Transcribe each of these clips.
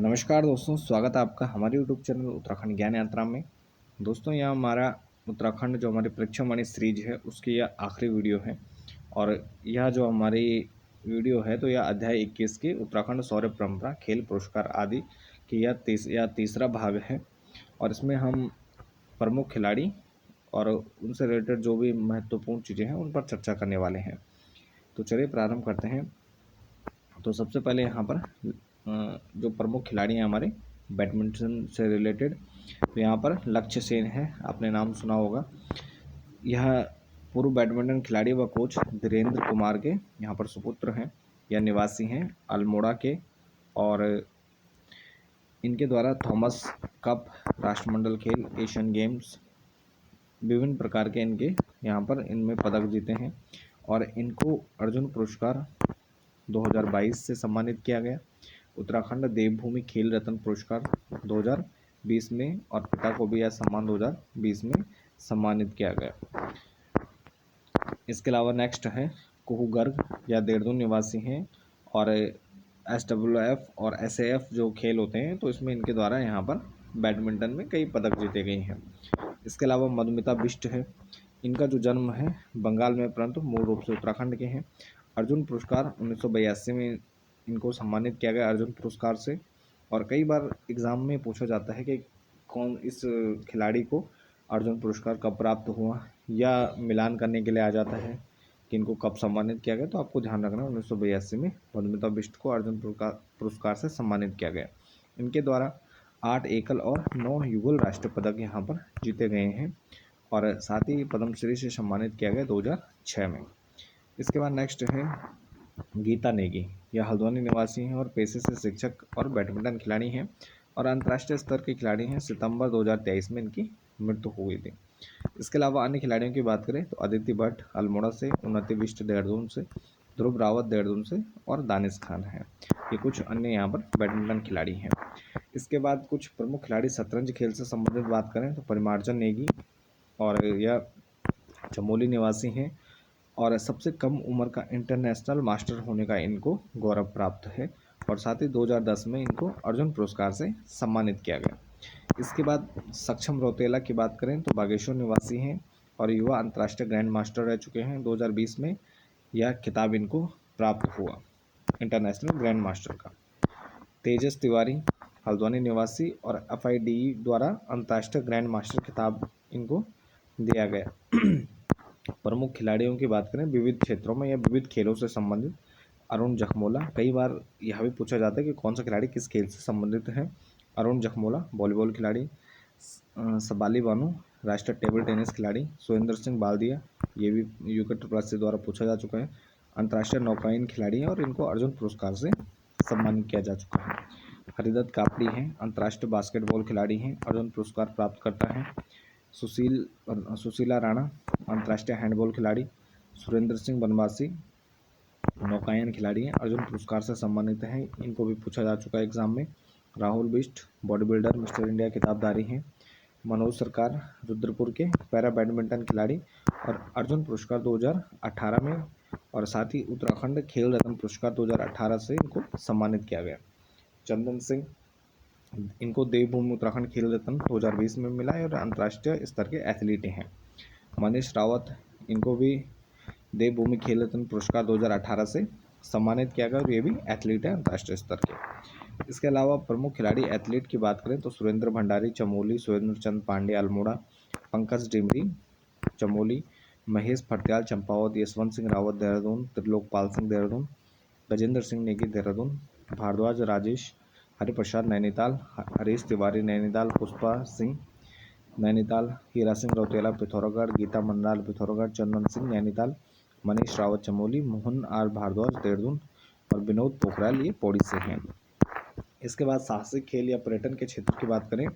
नमस्कार दोस्तों, स्वागत है आपका हमारे यूट्यूब चैनल उत्तराखंड ज्ञान यात्रा में। दोस्तों, यह हमारा उत्तराखंड जो हमारी परीक्षा वाणी सीरीज है उसकी यह आखिरी वीडियो है। और यह जो हमारी वीडियो है तो यह अध्याय 21 की उत्तराखंड शौर्य परंपरा खेल पुरस्कार आदि की यह तीसरा भाग है। और इसमें हम प्रमुख खिलाड़ी और उनसे रिलेटेड जो भी महत्वपूर्ण चीज़ें हैं उन पर चर्चा करने वाले हैं। तो चलिए प्रारंभ करते हैं। तो सबसे पहले यहाँ पर जो प्रमुख खिलाड़ी हैं हमारे बैडमिंटन से रिलेटेड, तो यहाँ पर लक्ष्य सेन है, आपने नाम सुना होगा। यह पूर्व बैडमिंटन खिलाड़ी व कोच धीरेन्द्र कुमार के यहाँ पर सुपुत्र हैं। यह निवासी हैं अल्मोड़ा के और इनके द्वारा थॉमस कप, राष्ट्रमंडल खेल, एशियन गेम्स, विभिन्न प्रकार के इनके यहाँ पर इनमें पदक जीते हैं। और इनको अर्जुन पुरस्कार 2022 से सम्मानित किया गया। उत्तराखंड देवभूमि खेल रत्न पुरस्कार 2020 में और पिता को भी यह सम्मान 2020 में सम्मानित किया गया। इसके अलावा नेक्स्ट है कुहू गर्ग, या देहरादून निवासी हैं और SWF और SAF जो खेल होते हैं तो इसमें इनके द्वारा यहाँ पर बैडमिंटन में कई पदक जीते गए हैं। इसके अलावा मधुमिता बिष्ट है, इनका जो जन्म है बंगाल में परंतु मूल रूप से उत्तराखंड के हैं। अर्जुन पुरस्कार 1982 में इनको सम्मानित किया गया अर्जुन पुरस्कार से। और कई बार एग्ज़ाम में पूछा जाता है कि कौन इस खिलाड़ी को अर्जुन पुरस्कार कब प्राप्त हुआ, या मिलान करने के लिए आ जाता है कि इनको कब सम्मानित किया गया। तो आपको ध्यान रखना 1982 में मधुमिता बिष्ट को अर्जुन पुरस्कार से सम्मानित किया गया। इनके द्वारा 8 एकल और 9 युगल राष्ट्रीय पदक यहाँ पर जीते गए हैं और साथ ही पद्मश्री से सम्मानित किया गया 2006 में। इसके बाद नेक्स्ट है गीता नेगी, यह हल्द्वानी निवासी हैं और पेशे से शिक्षक और बैडमिंटन खिलाड़ी हैं और अंतर्राष्ट्रीय स्तर के खिलाड़ी हैं। सितंबर 2023 में इनकी मृत्यु हो गई थी। इसके अलावा अन्य खिलाड़ियों की बात करें तो अदिति भट्ट अल्मोड़ा से, उन्नति बिष्ट देहरादून से, ध्रुव रावत देहरादून से और दानिश खान है। ये कुछ अन्य यहाँ पर बैडमिंटन खिलाड़ी हैं। इसके बाद कुछ प्रमुख खिलाड़ी शतरंज खेल से संबंधित बात करें तो परिमार्जन नेगी, और यह चमोली निवासी हैं और सबसे कम उम्र का इंटरनेशनल मास्टर होने का इनको गौरव प्राप्त है। और साथ ही 2010 में इनको अर्जुन पुरस्कार से सम्मानित किया गया। इसके बाद सक्षम रौतेला की बात करें तो बागेश्वर निवासी हैं और युवा अंतर्राष्ट्रीय ग्रैंड मास्टर रह चुके हैं। 2020 में यह खिताब इनको प्राप्त हुआ इंटरनेशनल ग्रैंड मास्टर का। तेजस तिवारी हल्द्वानी निवासी और FIDE द्वारा अंतर्राष्ट्रीय ग्रैंड मास्टर खिताब इनको दिया गया। प्रमुख खिलाड़ियों की बात करें विविध क्षेत्रों में या विविध खेलों से संबंधित, अरुण जखमोला, कई बार यह भी पूछा जाता है कि कौन सा खिलाड़ी किस खेल से संबंधित है। अरुण जखमोला वॉलीबॉल खिलाड़ी, सबाली बानू राष्ट्रीय टेबल टेनिस खिलाड़ी, सुरेंद्र सिंह बालदिया, ये भी UKSSC द्वारा पूछा जा चुका है, अंतर्राष्ट्रीय नौकायन खिलाड़ी हैं और इनको अर्जुन पुरस्कार से सम्मानित किया जा चुका है। हरिदत्त कापड़ी हैं, अंतर्राष्ट्रीय बास्केटबॉल खिलाड़ी हैं, अर्जुन पुरस्कार प्राप्त करता है। सुशीला राणा अंतर्राष्ट्रीय हैंडबॉल खिलाड़ी, सुरेंद्र सिंह बनवासी नौकायन खिलाड़ी हैं, अर्जुन पुरस्कार से सम्मानित हैं, इनको भी पूछा जा चुका है एग्जाम में। Rahul Bisht body builder mister India खिताबधारी हैं। मनोज सरकार रुद्रपुर के पैरा बैडमिंटन खिलाड़ी और अर्जुन पुरस्कार 2018 में, और साथ ही उत्तराखंड खेल रत्न पुरस्कार 2018 से इनको सम्मानित किया गया। चंदन सिंह, इनको देवभूमि उत्तराखंड खेल रत्न 2020 में मिला है और अंतर्राष्ट्रीय स्तर के एथलीट हैं। मनीष रावत, इनको भी देवभूमि खेल रत्न पुरस्कार 2018 से सम्मानित किया गया और ये भी एथलीट है अंतर्राष्ट्रीय स्तर के। इसके अलावा प्रमुख खिलाड़ी एथलीट की बात करें तो सुरेंद्र भंडारी चमोली, सुरेंद्र चंद पांडे अल्मोड़ा, पंकज डिमरी चमोली, महेश फटियाल चंपावत, यशवंत सिंह रावत देहरादून, त्रिलोकपाल सिंह देहरादून, गजेंद्र सिंह नेगी देहरादून, भारद्वाज राजेश हरिप्रसाद नैनीताल, हरीश तिवारी नैनीताल, पुष्पा सिंह नैनीताल, हीरा सिंह रौतेला पिथौरागढ़, गीता मंडाल पिथौरागढ़, चंदन सिंह नैनीताल, मनीष रावत चमोली, मोहन आर भारद्वाज देहरादून और विनोद पोखराल ये पौड़ी से हैं। इसके बाद साहसिक खेल या पर्यटन के क्षेत्र की बात करें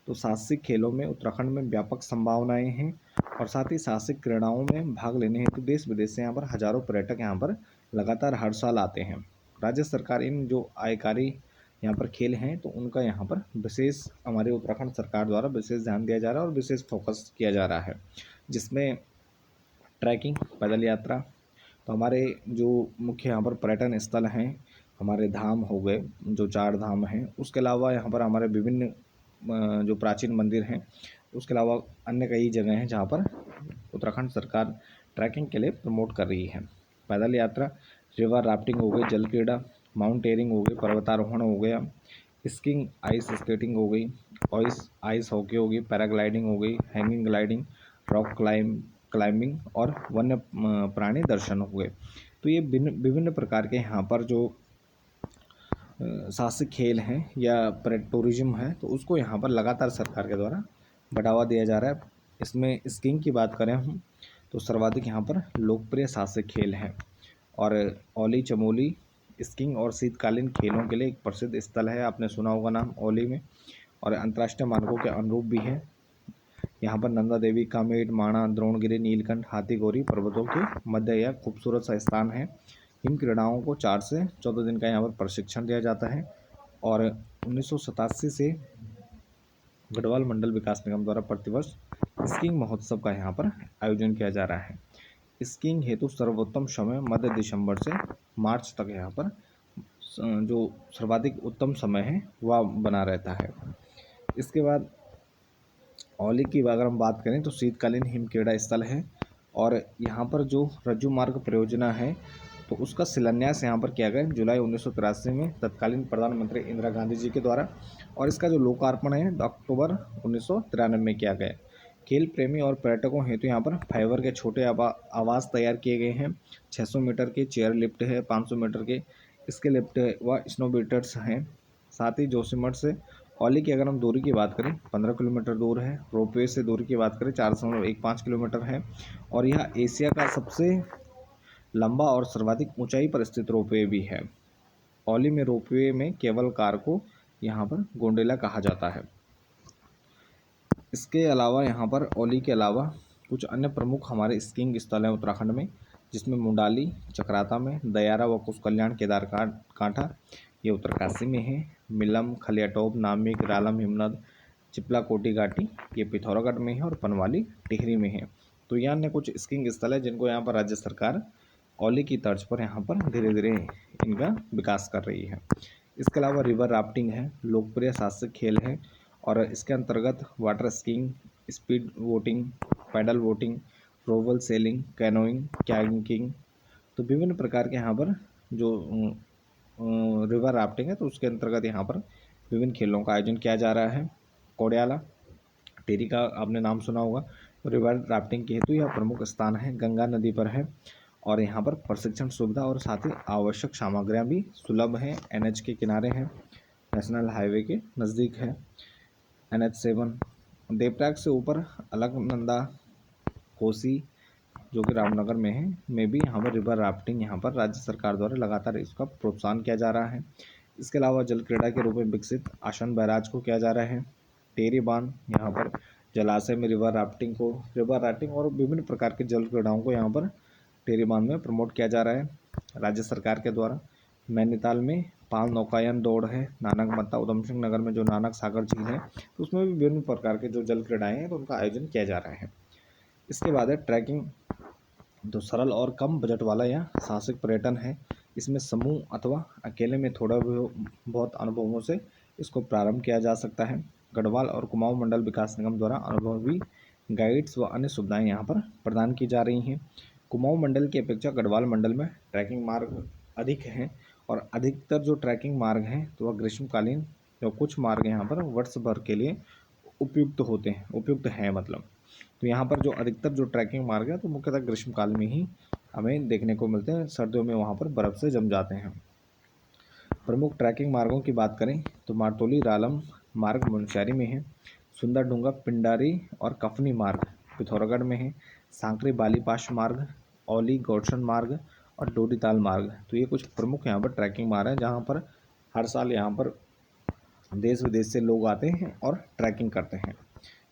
तो साहसिक खेलों में उत्तराखंड में व्यापक संभावनाएं हैं और साथ ही साहसिक क्रीड़ाओं में भाग लेने हेतु देश विदेश से यहाँ पर हजारों पर्यटक यहाँ पर लगातार हर साल आते हैं। राज्य सरकार इन जो आयकारी यहाँ पर खेल हैं तो उनका यहाँ पर विशेष हमारे उत्तराखंड सरकार द्वारा विशेष ध्यान दिया जा रहा है और विशेष फोकस किया जा रहा है, जिसमें ट्रैकिंग, पैदल यात्रा। तो हमारे जो मुख्य यहाँ पर पर्यटन स्थल हैं हमारे धाम हो गए, जो 4 धाम हैं, उसके अलावा यहाँ पर हमारे विभिन्न जो प्राचीन मंदिर हैं, उसके अलावा अन्य कई जगह हैं जहाँ पर उत्तराखंड सरकार ट्रैकिंग के लिए प्रमोट कर रही है। पैदल यात्रा, रिवर राफ्टिंग हो गई, जल क्रीड़ा, माउंटेनियरिंग हो गई, पर्वतारोहण हो गया, स्कीइंग, आइस स्केटिंग हो गई, आइस हॉकी हो गई, पैराग्लाइडिंग हो गई, हैंगिंग ग्लाइडिंग, रॉक क्लाइंबिंग और वन्य प्राणी दर्शन हो गए। तो ये विभिन्न प्रकार के यहाँ पर जो साहसिक खेल हैं या टूरिज्म है, तो उसको यहाँ पर लगातार सरकार के द्वारा बढ़ावा दिया जा रहा है। इसमें स्कीइंग की बात करें हम, तो सर्वाधिक यहाँ पर लोकप्रिय साहसिक खेल हैं और ओली चमोली स्कीइंग और शीतकालीन खेलों के लिए एक प्रसिद्ध स्थल है, आपने सुना होगा नाम ओली में, और अंतर्राष्ट्रीय मानकों के अनुरूप भी है। यहाँ पर नंदा देवी, कामेट, माणा, द्रोणगिरी, नीलकंठ, हाथीगोरी पर्वतों के मध्य यह खूबसूरत सा स्थान है। हिम क्रीड़ाओं को 4 से 14 दिन का यहाँ पर प्रशिक्षण दिया जाता है और 1987 से गढ़वाल मंडल विकास निगम द्वारा प्रतिवर्ष स्कीइंग महोत्सव का यहाँ पर आयोजन किया जा रहा है। स्कीइंग हेतु सर्वोत्तम समय मध्य दिसंबर से मार्च तक यहाँ पर जो सर्वाधिक उत्तम समय है वह बना रहता है। इसके बाद ओली की अगर हम बात करें तो शीतकालीन हिम क्रीड़ा स्थल है और यहाँ पर जो रज्जू मार्ग परियोजना है, तो उसका शिलान्यास यहाँ पर किया गया जुलाई 1983 में तत्कालीन प्रधानमंत्री इंदिरा गांधी जी के द्वारा, और इसका जो लोकार्पण है अक्टूबर 1993 में किया गया। खेल प्रेमी और पर्यटकों हेतु यहाँ पर फाइबर के छोटे आवास तैयार किए गए हैं। 600 मीटर के चेयर लिफ्ट है, 500 मीटर के इसके लिफ्ट व स्नोबीटर्स हैं। साथ ही जोशीमठ से ओली की अगर हम दूरी की बात करें 15 किलोमीटर दूर है। रोपवे से दूरी की बात करें 4.15 किलोमीटर है और यह एशिया का सबसे लंबा और सर्वाधिक ऊंचाई पर स्थित रोपवे भी है। ओली में रोपवे में केवल कार को यहाँ पर गोंडेला कहा जाता है। इसके अलावा यहाँ पर ओली के अलावा कुछ अन्य प्रमुख हमारे स्कीइंग स्थल हैं उत्तराखंड में, जिसमें मुंडाली चक्राता में, दयारा व कुशकल्याण केदार कांठा ये उत्तरकाशी में है, मिलम, खलियाटोप, नामिक, रालम, हिमनद, चिपला कोटी घाटी ये पिथौरागढ़ में है और पनवाली टिहरी में है। तो ये अन्य कुछ स्कीइंग स्थल है जिनको यहाँ पर राज्य सरकार ओली की तर्ज पर यहाँ पर धीरे धीरे इनका विकास कर रही है। इसके अलावा रिवर राफ्टिंग है, लोकप्रिय साहसिक खेल है और इसके अंतर्गत water skiing, speed boating, paddle boating, रोवल सेलिंग, कैनोइंग, कायाकिंग, तो विभिन्न प्रकार के यहाँ पर जो रिवर राफ्टिंग है, तो उसके अंतर्गत यहाँ पर विभिन्न खेलों का आयोजन किया जा रहा है। कोडियाला टेरी का आपने नाम सुना होगा, तो रिवर राफ्टिंग के हेतु यह प्रमुख स्थान है, गंगा नदी पर है और यहाँ पर प्रशिक्षण सुविधा और साथ ही आवश्यक सामग्रियाँ भी सुलभ हैं। NH के किनारे हैं, नेशनल हाईवे के नज़दीक है। NH7 देवप्रयाग से ऊपर अलकनंदा, कोसी जो कि रामनगर में है, में भी यहाँ पर रिवर राफ्टिंग यहाँ पर राज्य सरकार द्वारा लगातार इसका प्रोत्साहन किया जा रहा है। इसके अलावा जल क्रीड़ा के रूप में विकसित आसन बैराज को किया जा रहा है। टेरी बांध यहाँ पर जलाशय में रिवर राफ्टिंग और विभिन्न प्रकार के जल क्रीड़ाओं को यहाँ पर टेरी बांध में प्रमोट किया जा रहा है राज्य सरकार के द्वारा। नैनीताल में पाल नौकायन दौड़ है, नानक मत्ता उधम सिंह नगर में जो नानक सागर झील है, तो उसमें भी विभिन्न प्रकार के जो जल क्रीड़ाएँ हैं तो उनका आयोजन किया जा रहा है। इसके बाद है ट्रैकिंग, जो सरल और कम बजट वाला यह साहसिक पर्यटन है। इसमें समूह अथवा अकेले में थोड़ा बहुत अनुभवों से इसको प्रारंभ किया जा सकता है। गढ़वाल और कुमाऊं मंडल विकास निगम द्वारा अनुभवी गाइड्स व अन्य सुविधाएं यहाँ पर प्रदान की जा रही हैं। कुमाऊं मंडल की अपेक्षा गढ़वाल मंडल में ट्रैकिंग मार्ग अधिक हैं और अधिकतर जो ट्रैकिंग मार्ग हैं तो वह ग्रीष्मकालीन, जो कुछ मार्ग यहाँ पर वर्ष भर के लिए उपयुक्त हैं मतलब। तो यहाँ पर जो अधिकतर जो ट्रैकिंग मार्ग है तो मुख्यतः ग्रीष्मकाल में ही हमें देखने को मिलते हैं, सर्दियों में वहाँ पर बर्फ़ से जम जाते हैं। प्रमुख ट्रैकिंग मार्गों की बात करें तो मारतोली रालम मार्ग मुनस्यारी में है, सुंदरडूंगा पिंडारी और कफनी मार्ग पिथौरागढ़ में है, सांकरी बालीपाश मार्ग, ओली गौरसन मार्ग और डोडीताल मार्ग। तो ये कुछ प्रमुख यहाँ पर ट्रैकिंग मार्ग हैं जहाँ पर हर साल यहाँ पर देश विदेश से लोग आते हैं और ट्रैकिंग करते हैं।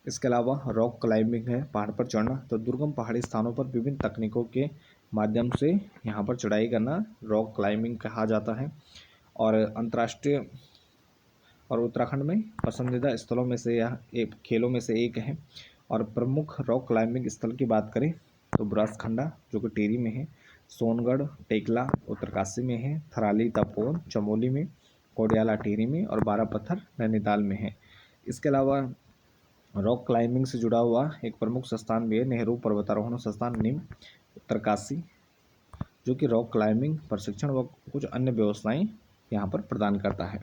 इसके अलावा रॉक क्लाइंबिंग है, पहाड़ पर चढ़ना, तो दुर्गम पहाड़ी स्थानों पर विभिन्न तकनीकों के माध्यम से यहाँ पर चढ़ाई करना रॉक क्लाइंबिंग कहा जाता है और अंतर्राष्ट्रीय और उत्तराखंड में पसंदीदा स्थलों में से यह एक खेलों में से एक है। और प्रमुख रॉक क्लाइंबिंग स्थल की बात करें तो बुरासखंडा जो कि टिहरी में है, सोनगढ़ टेकला उत्तरकाशी में है, थराली तपोवन चमोली में, कोडियाला टिहरी में और बारापत्थर नैनीताल में है। इसके अलावा रॉक क्लाइंबिंग से जुड़ा हुआ एक प्रमुख संस्थान भी है, नेहरू पर्वतारोहण संस्थान निम उत्तरकाशी, जो कि रॉक क्लाइंबिंग प्रशिक्षण व कुछ अन्य व्यवस्थाएं यहाँ पर प्रदान करता है।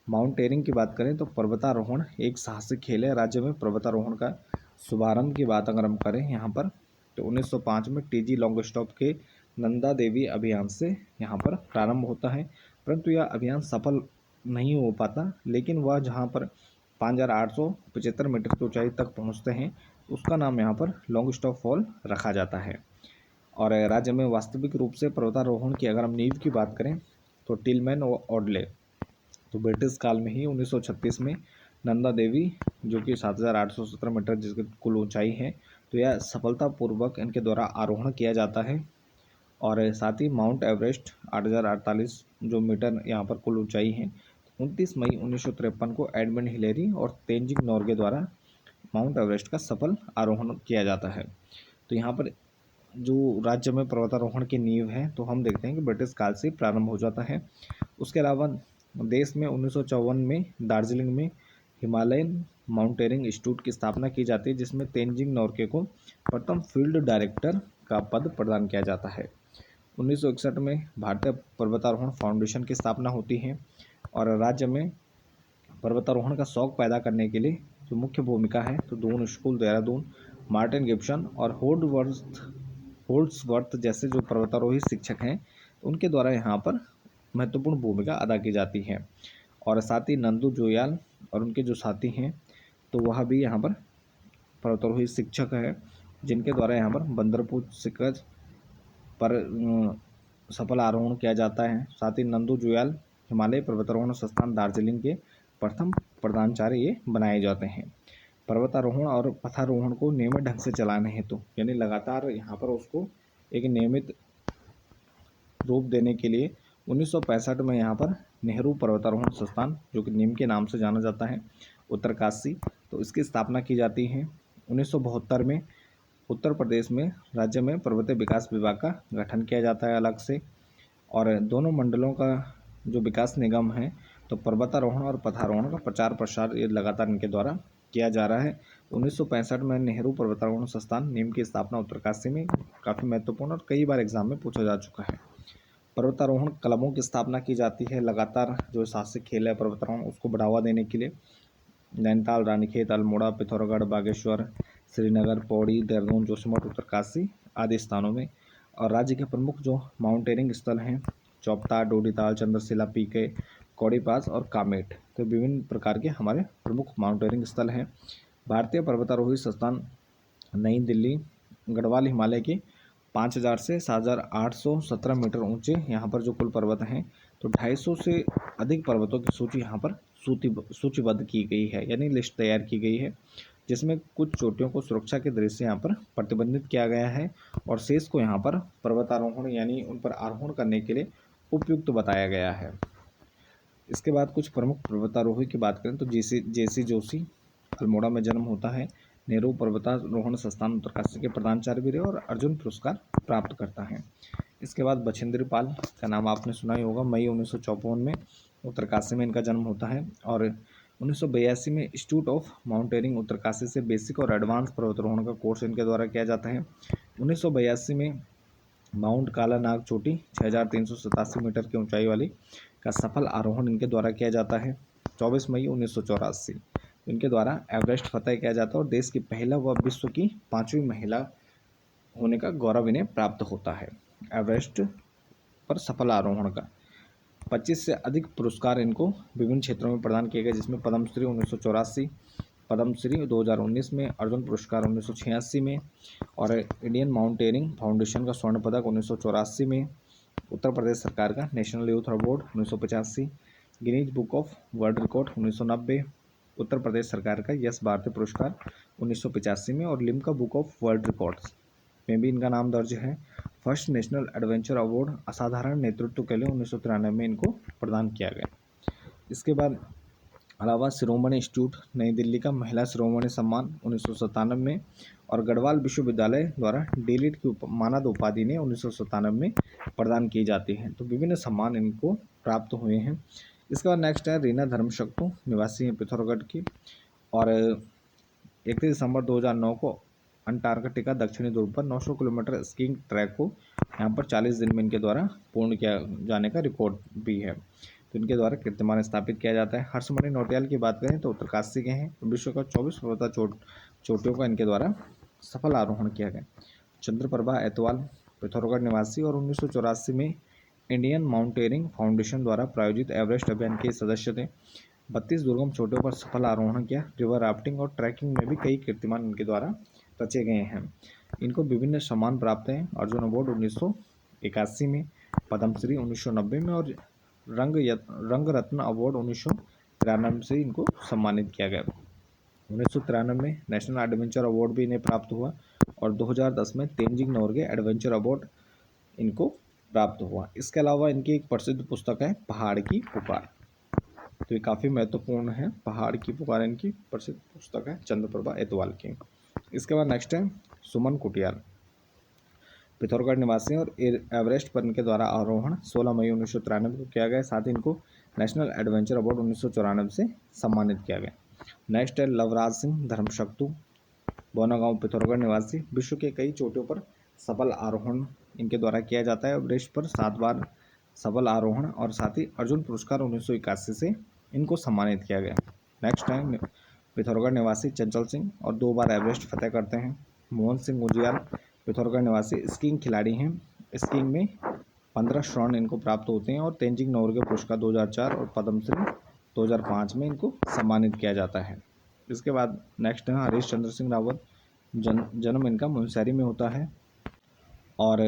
माउंटेनियरिंग की बात करें तो पर्वतारोहण एक साहसिक खेल है। राज्य में पर्वतारोहण का शुभारंभ की बात अगर हम करें यहाँ पर तो 1905 में टीजी लॉन्गस्टॉप के नंदा देवी अभियान से यहाँ पर प्रारंभ होता है, परंतु यह अभियान सफल नहीं हो पाता, लेकिन वह जहाँ पर 5,875 मीटर की ऊंचाई तक पहुँचते हैं उसका नाम यहाँ पर लॉन्गस्टॉप फॉल रखा जाता है। और राज्य में वास्तविक रूप से पर्वतारोहण की अगर हम नींव की बात करें तो टिलमैन और ऑडले तो ब्रिटिश काल में ही 1936 में नंदा देवी, जो कि 7,817 मीटर जिसकी कुल ऊंचाई है, तो यह सफलतापूर्वक इनके द्वारा आरोहण किया जाता है। और साथ ही माउंट एवरेस्ट 8,048 जो मीटर यहाँ पर कुल ऊंचाई है, 29 मई 1953 को एडमंड हिलेरी और तेंजिंग नोर्गे द्वारा माउंट एवरेस्ट का सफल आरोहण किया जाता है। तो यहाँ पर जो राज्य में पर्वतारोहण की नींव है तो हम देखते हैं कि ब्रिटिश काल से प्रारंभ हो जाता है। उसके अलावा देश में 1954 में दार्जिलिंग में हिमालयन माउंटेनियरिंग इंस्टीट्यूट की स्थापना की जाती है, जिसमें तेंजिंग नोर्गे को प्रथम फील्ड डायरेक्टर का पद प्रदान किया जाता है। 1961 में भारतीय पर्वतारोहण फाउंडेशन की स्थापना होती है और राज्य में पर्वतारोहण का शौक पैदा करने के लिए जो मुख्य भूमिका है तो Doon school Dehradun, Martin Gibson और होल्ड्सवर्थ जैसे जो पर्वतारोही शिक्षक हैं उनके द्वारा यहाँ पर महत्वपूर्ण भूमिका अदा की जाती है। और साथ ही नंदू जोयाल और उनके जो साथी हैं तो वह भी यहाँ पर पर्वतारोही शिक्षक है, जिनके द्वारा यहाँ पर बंदरपुर शिखर पर सफल आरोहण किया जाता है। साथ ही नंदू जोयाल हिमालय पर्वतारोहण संस्थान दार्जिलिंग के प्रथम प्रधानाचार्य ये बनाए जाते हैं। पर्वतारोहण और पथारोहण को नियमित ढंग से चलाने हेतु यानी लगातार यहाँ पर उसको एक नियमित रूप देने के लिए 1965 में यहाँ पर नेहरू पर्वतारोहण संस्थान, जो कि निम के नाम से जाना जाता है, उत्तरकाशी, तो इसकी स्थापना की जाती है। 1972 में उत्तर प्रदेश में राज्य में पर्वतीय विकास विभाग का गठन किया जाता है अलग से, और दोनों मंडलों का जो विकास निगम है तो पर्वतारोहण और पथारोहण का प्रचार प्रसार ये लगातार इनके द्वारा किया जा रहा है। 1965 में नेहरू पर्वतारोहण संस्थान नीम की स्थापना उत्तरकाशी में काफ़ी महत्वपूर्ण और कई बार एग्जाम में पूछा जा चुका है। पर्वतारोहण क्लबों की स्थापना की जाती है लगातार, जो साहसिक खेल है पर्वतारोहण उसको बढ़ावा देने के लिए। नैनीताल, रानीखेत, अल्मोड़ा, पिथौरागढ़, बागेश्वर, श्रीनगर, पौड़ी, देहरादून, जोशीमठ, उत्तरकाशी आदि स्थानों में। और राज्य के प्रमुख जो माउंटेनिंग स्थल हैं चौपता, डोडीताल, चंद्रशिला, पीके, कौड़ी पास और कामेट, तो विभिन्न प्रकार के हमारे प्रमुख माउंटेनिंग स्थल हैं। भारतीय पर्वतारोही संस्थान नई दिल्ली गढ़वाल हिमालय के 5,000 से 7,817 मीटर ऊंचे यहाँ पर जो कुल पर्वत हैं तो 250 से अधिक पर्वतों की सूची यहाँ पर सूचीबद्ध की गई है, यानी लिस्ट तैयार की गई है, जिसमें कुछ चोटियों को सुरक्षा के दृष्टि से यहाँ पर प्रतिबंधित किया गया है और शेष को यहाँ पर पर्वतारोहण यानी उन पर आरोहण करने के लिए उपयुक्त बताया गया है। इसके बाद कुछ प्रमुख पर्वतारोही की बात करें तो जेसी जोशी, अल्मोड़ा में जन्म होता है, नेहरू पर्वतारोहण संस्थान उत्तरकाशी के प्रधानाचार्य भी रहे और अर्जुन पुरस्कार प्राप्त करता है। इसके बाद बछेंद्री पाल का नाम आपने सुना ही होगा, मई 1954 में उत्तरकाशी में इनका जन्म होता है और 1982 में इंस्टीट्यूट ऑफ माउंटेनियरिंग उत्तरकाशी से बेसिक और एडवांस पर्वतारोहण का कोर्स इनके द्वारा किया जाता है। 1982 में माउंट काला नाग चोटी 6,387 मीटर की ऊंचाई वाली का सफल आरोहण इनके द्वारा किया जाता है। 24 मई 1984 इनके द्वारा एवरेस्ट फतह किया जाता है और देश की पहला व विश्व की 5वीं महिला होने का गौरव इन्हें प्राप्त होता है एवरेस्ट पर सफल आरोहण का। 25 से अधिक पुरस्कार इनको विभिन्न क्षेत्रों में प्रदान किए गए, जिसमें पद्मश्री 1984, पद्मश्री 2019 में, अर्जुन पुरस्कार 1986 में और इंडियन माउंटेनियरिंग फाउंडेशन का स्वर्ण पदक 1984 में, उत्तर प्रदेश सरकार का national youth award 1985, Guinness book of world record 1990, Uttar Pradesh सरकार का यश भारती पुरस्कार 1985 में और Limca book of world records में भी इनका नाम दर्ज है। फर्स्ट नेशनल एडवेंचर अवार्ड असाधारण नेतृत्व के लिए 1993 में इनको प्रदान किया गया। इसके बाद अलावा शिरोमणि इंस्टीट्यूट नई दिल्ली का महिला शिरोमणि सम्मान 1997 में और गढ़वाल विश्वविद्यालय द्वारा डीलिट की मानद उपाधि ने 1997 में प्रदान की जाती है। तो विभिन्न सम्मान इनको प्राप्त हुए हैं। इसके बाद नेक्स्ट है रीना धर्मशक्तु, निवासी हैं पिथौरागढ़ की, और 31 दिसंबर 2009 को अंटार्कटिका दक्षिणी ध्रुव पर 900 किलोमीटर स्कीइंग ट्रैक को यहाँ पर 40 दिन में इनके द्वारा पूर्ण किया जाने का रिकॉर्ड भी है। तो इनके द्वारा कीर्तिमान स्थापित किया जाता है। हर्षमणि नौटियाल की बात करें तो उत्तरकाशी के हैं। विश्व का 24 पर्वता चोटियों का इनके द्वारा सफल आरोहण किया गया। चंद्रप्रभा एतवाल पिथौरागढ़ निवासी और 1984 में इंडियन माउंटेनियरिंग फाउंडेशन द्वारा प्रायोजित एवरेस्ट अभियान के सदस्य थे। 32 दुर्गम चोटियों पर सफल आरोहण किया। रिवर राफ्टिंग और ट्रैकिंग में भी कई कीर्तिमान इनके द्वारा रचे गए हैं। इनको विभिन्न सम्मान प्राप्त हैं। अर्जुन अवार्ड 1981 में, पद्मश्री 1990 में और रंग रत्न अवार्ड 1993 से इनको सम्मानित किया गया। 1993 में नेशनल एडवेंचर अवार्ड भी इन्हें प्राप्त हुआ और 2010 में तेंजिंग नोरगे एडवेंचर अवार्ड इनको प्राप्त हुआ। इसके अलावा इनकी एक प्रसिद्ध पुस्तक है पहाड़ की पुकार। तो ये काफ़ी महत्वपूर्ण है। पहाड़ की पुकार इनकी प्रसिद्ध पुस्तक है चंद्रप्रभा एतवाल की। इसके बाद नेक्स्ट है सुमन कुटियाल, पिथौरागढ़ निवासी और एवरेस्ट पर इनके द्वारा आरोहण 16 मई 1993 को किया गया। साथ ही इनको नेशनल एडवेंचर अवार्ड 1994 से सम्मानित किया गया। नेक्स्ट है लवराज सिंह धर्मशक्तु, बोनागांव पिथौरागढ़ निवासी, विश्व के कई चोटियों पर सफल आरोहण इनके द्वारा किया जाता है। एवरेस्ट पर 7 बार सफल आरोहण और साथ ही अर्जुन पुरस्कार 1981 से इनको सम्मानित किया गया। नेक्स्ट है पिथौरागढ़ निवासी चंचल सिंह और 2 बार एवरेस्ट फतेह करते हैं। मोहन सिंह गुजियाल पिथौरागढ़ निवासी स्कीइंग खिलाड़ी हैं। स्कीइंग में 15 स्वर्ण इनको प्राप्त होते हैं और तेंजिंग नोरगे पुरस्कार 2004 और पद्मश्री 2005 में इनको सम्मानित किया जाता है। इसके बाद नेक्स्ट है हरीश चंद्र सिंह रावत, जन्म इनका मुनस्यारी में होता है और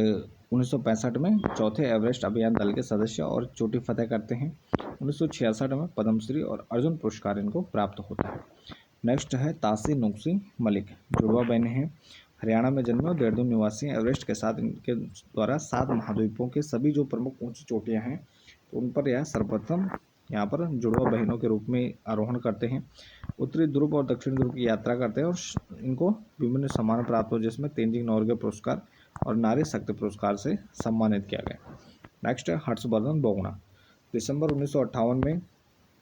1965 में चौथे एवरेस्ट अभियान दल के सदस्य और चोटी फतेह करते हैं। 1966 में पद्मश्री और अर्जुन पुरस्कार इनको प्राप्त होता है। नेक्स्ट है तासी नुक्सी मलिक, जुड़वा बहन हैं, हरियाणा में जन्मे और देहरादून निवासी हैं। एवरेस्ट के साथ इनके द्वारा 7 महाद्वीपों के सभी जो प्रमुख ऊंची चोटियां हैं तो उन पर यह सर्वप्रथम यहाँ पर जुड़वा बहनों के रूप में आरोहण करते हैं। उत्तरी ध्रुव और दक्षिण ध्रुव की यात्रा करते हैं और इनको विभिन्न सम्मान प्राप्त हो, जिसमें तेंजिंग नोरगे पुरस्कार और नारी शक्ति पुरस्कार से सम्मानित किया गया। नेक्स्ट है हर्षवर्धन बोगना, दिसंबर 1958 में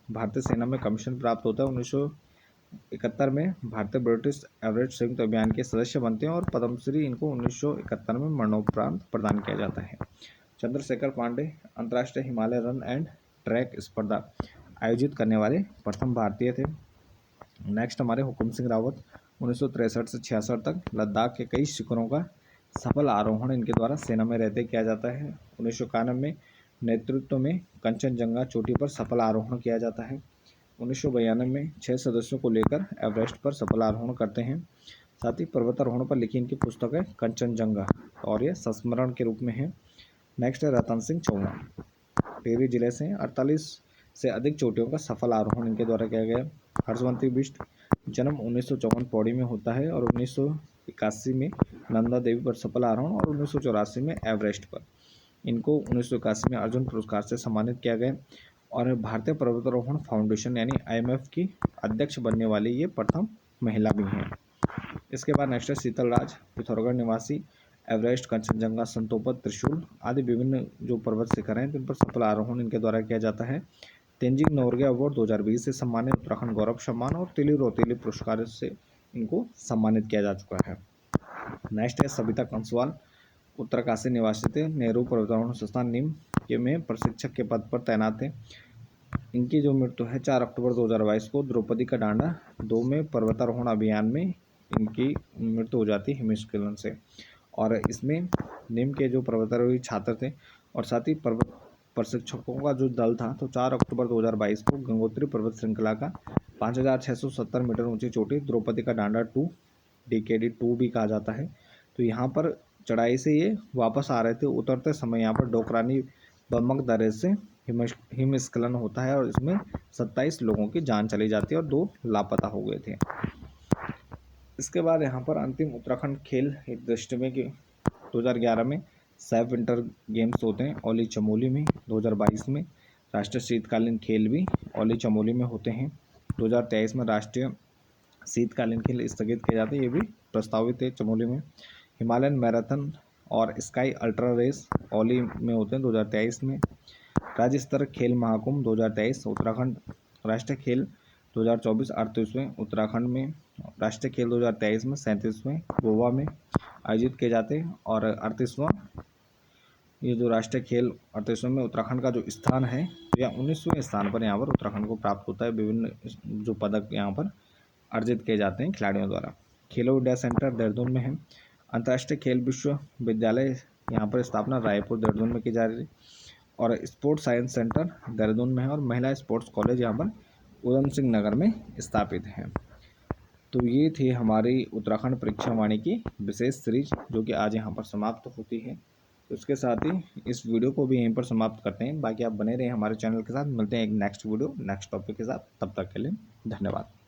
भारतीय सेना में कमीशन प्राप्त होता है। 1971 में भारतीय ब्रिटिश एवरेस्ट संयुक्त अभियान के सदस्य बनते हैं और पद्मश्री इनको 1971 में मरणोपरांत प्रदान किया जाता है। चंद्रशेखर पांडे अंतर्राष्ट्रीय हिमालय रन एंड ट्रैक स्पर्धा आयोजित करने वाले प्रथम भारतीय थे। नेक्स्ट हमारे हुकुम सिंह रावत 1963 से 66 तक लद्दाख के कई शिखरों का सफल आरोहण इनके द्वारा सेना में रहते किया जाता है। 1991 में नेतृत्व में कंचनजंगा चोटी पर सफल आरोहण किया जाता है। 1992 में 6 सदस्यों को लेकर एवरेस्ट पर सफल आरोहण करते हैं। साथ ही पर्वतारोहण पर लिखी इनकी पुस्तक है कंचनजंगा और यह संस्मरण के रूप में है। नेक्स्ट है रतन सिंह चौहान, टिहरी जिले से 48 से अधिक चोटियों का सफल आरोहण इनके द्वारा किया गया। हर्षवंती बिष्ट, जन्म 1954 पौड़ी में होता है और 1981 में नंदा देवी पर सफल आरोहण और 1984 में एवरेस्ट पर इनको 1981 में अर्जुन पुरस्कार से सम्मानित किया गया और भारतीय पर्वतारोहण फाउंडेशन यानी IMF की अध्यक्ष बनने वाली ये प्रथम महिला भी हैं। इसके बाद नेक्स्ट है शीतल राज, पिथौरागढ़ निवासी, एवरेस्ट, कंचनजंगा, संतोपत, त्रिशूल आदि विभिन्न जो पर्वत शिखर हैं जिन पर सफल आरोहण इनके द्वारा किया जाता है। तेंजिंग नोरगे अवार्ड 2020 से सम्मानित, उत्तराखंड गौरव सम्मान और तिली रोतेली पुरस्कार से इनको सम्मानित किया जा चुका है। नेक्स्ट है सविता कंसवाल, उत्तरकाशी निवासी थे, नेहरू पर्वतारोहण संस्थान नीम के में प्रशिक्षक के पद पर तैनात थे। इनकी जो मृत्यु है 4 अक्टूबर 2022 को द्रौपदी का डांडा 2 में पर्वतारोहण अभियान में इनकी मृत्यु हो जाती है हिमस्खलन से। और इसमें नीम के जो पर्वतारोही छात्र थे और साथ ही पर्वत प्रशिक्षकों का जो दल था तो 4 अक्टूबर 2022 को गंगोत्री पर्वत श्रृंखला का 5670 मीटर ऊंची चोटी द्रौपदी का डांडा 2 DKD 2 भी कहा जाता है। तो यहाँ पर चढ़ाई से ये वापस आ रहे थे, उतरते समय यहाँ पर डोकरानी बमक दर्रे से हिमस्खलन होता है और इसमें 27 लोगों की जान चली जाती है और 2 लापता हो गए थे। इसके बाद यहाँ पर अंतिम उत्तराखंड खेल एक दृष्टि में कि 2011 में सैफ विंटर गेम्स होते हैं औली चमोली में। 2022 में राष्ट्रीय शीतकालीन खेल भी औली चमोली में होते हैं। 2023 में राष्ट्रीय शीतकालीन खेल स्थगित किए जाते हैं, ये भी प्रस्तावित है चमोली में। हिमालयन मैराथन और स्काई अल्ट्रा रेस औली में होते हैं 2023 में। राज्य स्तर खेल महाकुंभ 2023 उत्तराखंड। राष्ट्रीय खेल 2024 38वें उत्तराखंड में। राष्ट्रीय खेल 2023 में 37वें गोवा में आयोजित किए जाते हैं। और 38वां ये जो राष्ट्रीय खेल 38वें में उत्तराखंड का जो स्थान है, तो यह 19वें स्थान पर यहाँ पर उत्तराखंड को प्राप्त होता है। विभिन्न जो पदक यहाँ पर अर्जित किए जाते हैं खिलाड़ियों द्वारा। खेलो इंडिया सेंटर देहरादून में है। अंतर्राष्ट्रीय खेल विश्वविद्यालय यहाँ पर स्थापना रायपुर देहरादून में की जा रही है। और स्पोर्ट्स साइंस सेंटर देहरादून में है। और महिला स्पोर्ट्स कॉलेज यहाँ पर उधम सिंह नगर में स्थापित है। तो ये थी हमारी उत्तराखंड परीक्षा वाणी की विशेष सीरीज, जो कि आज यहाँ पर समाप्त होती है। तो इसके साथ ही इस वीडियो को भी यहीं पर समाप्त करते हैं। बाकी आप बने रहें हमारे चैनल के साथ। मिलते हैं एक नेक्स्ट वीडियो नेक्स्ट टॉपिक के साथ। तब तक के लिए धन्यवाद।